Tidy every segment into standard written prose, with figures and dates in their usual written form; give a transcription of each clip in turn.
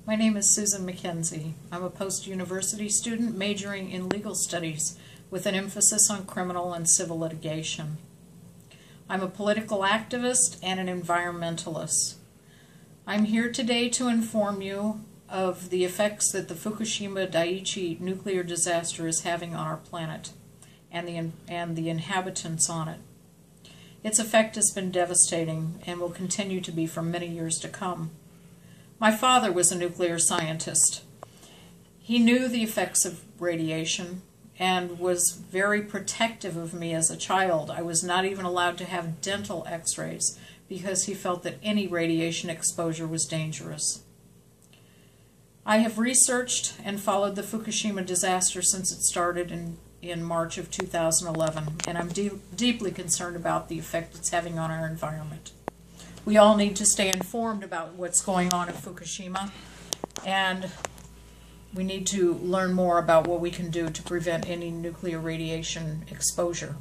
My name is Susan McKenzie. I'm a post-university student majoring in legal studies with an emphasis on criminal and civil litigation. I'm a political activist and an environmentalist. I'm here today to inform you of the effects that the Fukushima Daiichi nuclear disaster is having on our planet and the inhabitants on it. Its effect has been devastating and will continue to be for many years to come. My father was a nuclear scientist. He knew the effects of radiation and was very protective of me as a child. I was not even allowed to have dental x-rays because he felt that any radiation exposure was dangerous. I have researched and followed the Fukushima disaster since it started in March of 2011, and I'm deeply concerned about the effect it's having on our environment. We all need to stay informed about what's going on in Fukushima, and we need to learn more about what we can do to prevent any nuclear radiation exposure.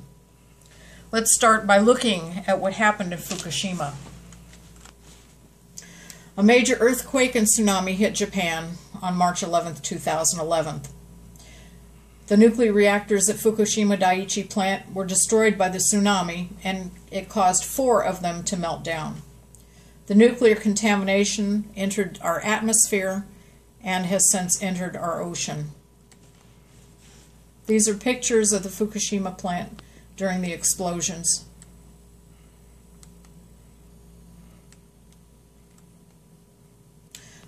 Let's start by looking at what happened in Fukushima. A major earthquake and tsunami hit Japan on March 11, 2011. The nuclear reactors at Fukushima Daiichi plant were destroyed by the tsunami, and it caused 4 of them to melt down. The nuclear contamination entered our atmosphere and has since entered our ocean. These are pictures of the Fukushima plant during the explosions.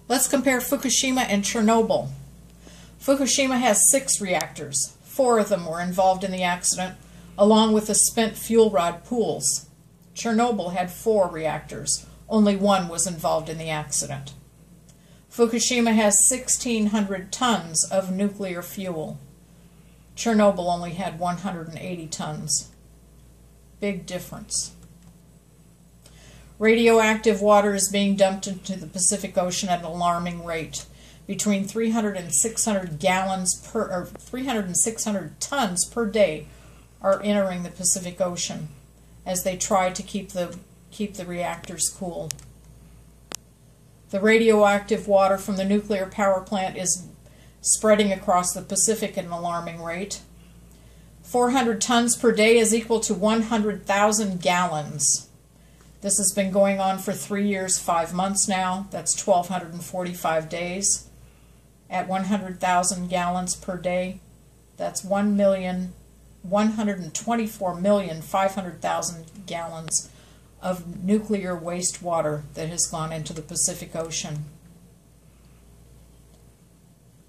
Let's compare Fukushima and Chernobyl. Fukushima has 6 reactors. 4 of them were involved in the accident, along with the spent fuel rod pools. Chernobyl had 4 reactors. Only 1 was involved in the accident. Fukushima has 1,600 tons of nuclear fuel. Chernobyl only had 180 tons. Big difference. Radioactive water is being dumped into the Pacific Ocean at an alarming rate. Between 300 and 600 tons per day are entering the Pacific Ocean as they try to keep the reactors cool. The radioactive water from the nuclear power plant is spreading across the Pacific at an alarming rate. 400 tons per day is equal to 100,000 gallons. This has been going on for 3 years, 5 months now. That's 1,245 days. At 100,000 gallons per day, that's 124,500,000 gallons of nuclear wastewater that has gone into the Pacific Ocean.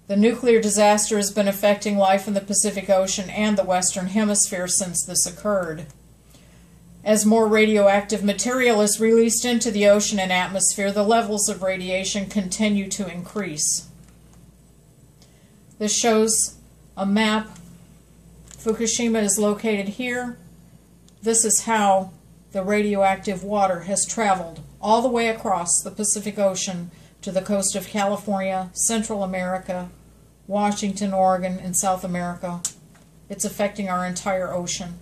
The nuclear disaster has been affecting life in the Pacific Ocean and the Western Hemisphere since this occurred. As more radioactive material is released into the ocean and atmosphere, the levels of radiation continue to increase. This shows a map. Fukushima is located here. This is how the radioactive water has traveled all the way across the Pacific Ocean to the coast of California, Central America, Washington, Oregon, and South America. It's affecting our entire ocean.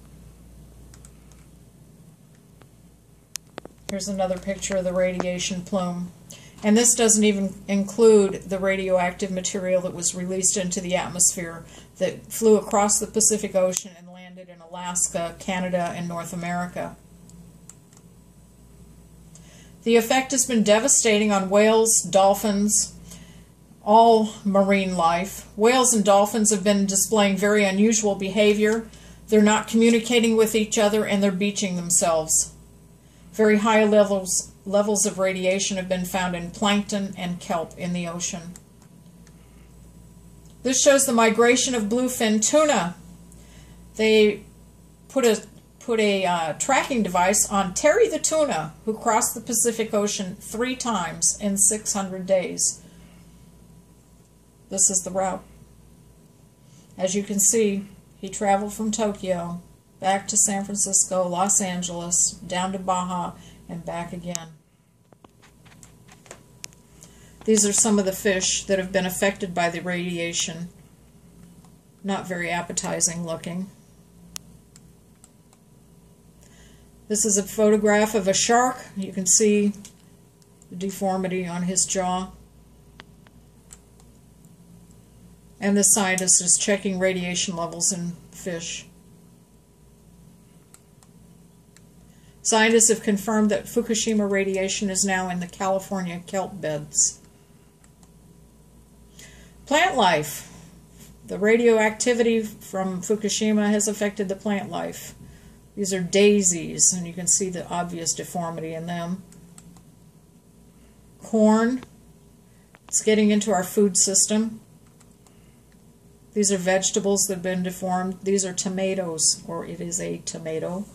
Here's another picture of the radiation plume. And this doesn't even include the radioactive material that was released into the atmosphere that flew across the Pacific Ocean and landed in Alaska, Canada, and North America. The effect has been devastating on whales, dolphins, all marine life. Whales and dolphins have been displaying very unusual behavior. They're not communicating with each other, and they're beaching themselves. Very high levels of radiation have been found in plankton and kelp in the ocean. This shows the migration of bluefin tuna. They put a tracking device on Terry the tuna, who crossed the Pacific Ocean 3 times in 600 days. This is the route. As you can see, he traveled from Tokyo back to San Francisco, Los Angeles, down to Baja, and back again. These are some of the fish that have been affected by the radiation. Not very appetizing looking. This is a photograph of a shark. You can see the deformity on his jaw. And the scientist is checking radiation levels in fish. Scientists have confirmed that Fukushima radiation is now in the California kelp beds. Plant life. The radioactivity from Fukushima has affected the plant life. These are daisies, and you can see the obvious deformity in them. Corn. It's getting into our food system. These are vegetables that have been deformed. These are tomatoes, or it is a tomato.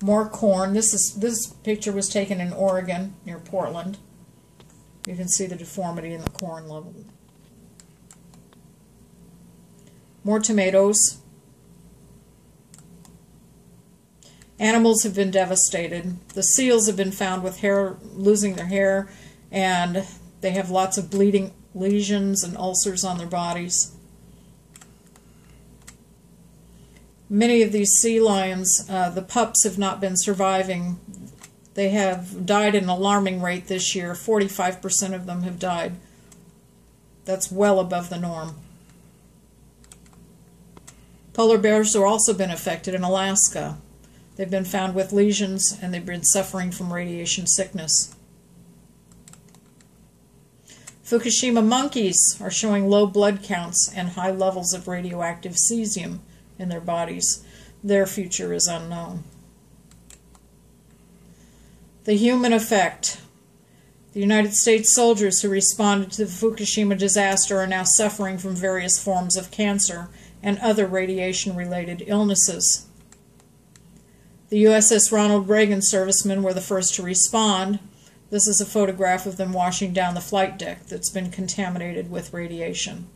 More corn. This picture was taken in Oregon, near Portland. You can see the deformity in the corn level. More tomatoes. Animals have been devastated. The seals have been found with hair, losing their hair, and they have lots of bleeding lesions and ulcers on their bodies. Many of these sea lions, the pups have not been surviving. They have died at an alarming rate this year. 45% of them have died. That's well above the norm. Polar bears have also been affected in Alaska. They've been found with lesions, and they've been suffering from radiation sickness. Fukushima monkeys are showing low blood counts and high levels of radioactive cesium in their bodies. Their future is unknown. The human effect. The United States soldiers who responded to the Fukushima disaster are now suffering from various forms of cancer and other radiation-related illnesses. The USS Ronald Reagan servicemen were the first to respond. This is a photograph of them washing down the flight deck that's been contaminated with radiation.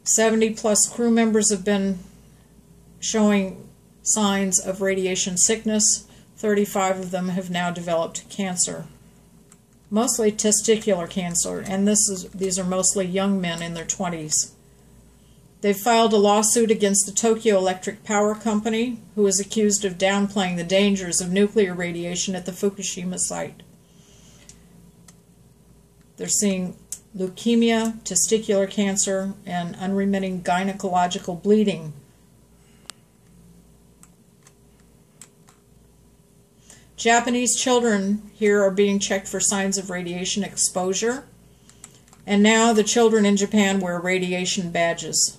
70+ crew members have been showing signs of radiation sickness. 35 of them have now developed cancer, mostly testicular cancer, and these are mostly young men in their 20s. They've filed a lawsuit against the Tokyo Electric Power Company, who is accused of downplaying the dangers of nuclear radiation at the Fukushima site. They're seeing leukemia, testicular cancer, and unremitting gynecological bleeding. Japanese children here are being checked for signs of radiation exposure, and now the children in Japan wear radiation badges.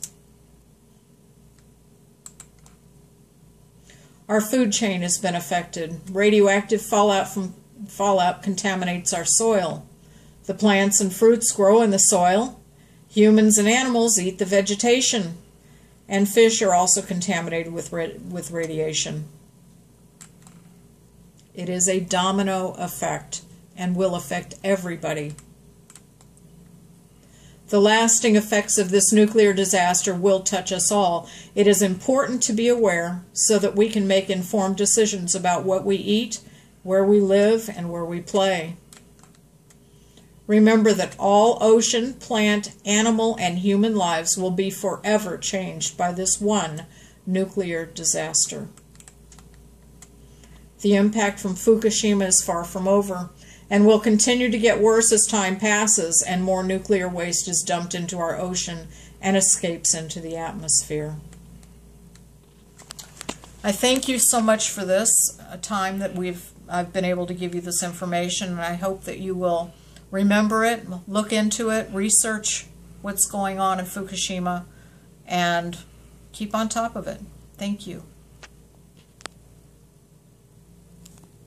Our food chain has been affected. Radioactive fallout contaminates our soil. The plants and fruits grow in the soil. Humans and animals eat the vegetation. And fish are also contaminated with radiation. It is a domino effect and will affect everybody. The lasting effects of this nuclear disaster will touch us all. It is important to be aware so that we can make informed decisions about what we eat, where we live, and where we play. Remember that all ocean, plant, animal, and human lives will be forever changed by this one nuclear disaster. The impact from Fukushima is far from over, and will continue to get worse as time passes and more nuclear waste is dumped into our ocean and escapes into the atmosphere. I thank you so much for this time that I've been able to give you this information, and I hope that you will remember it, look into it, research what's going on in Fukushima, and keep on top of it. Thank you.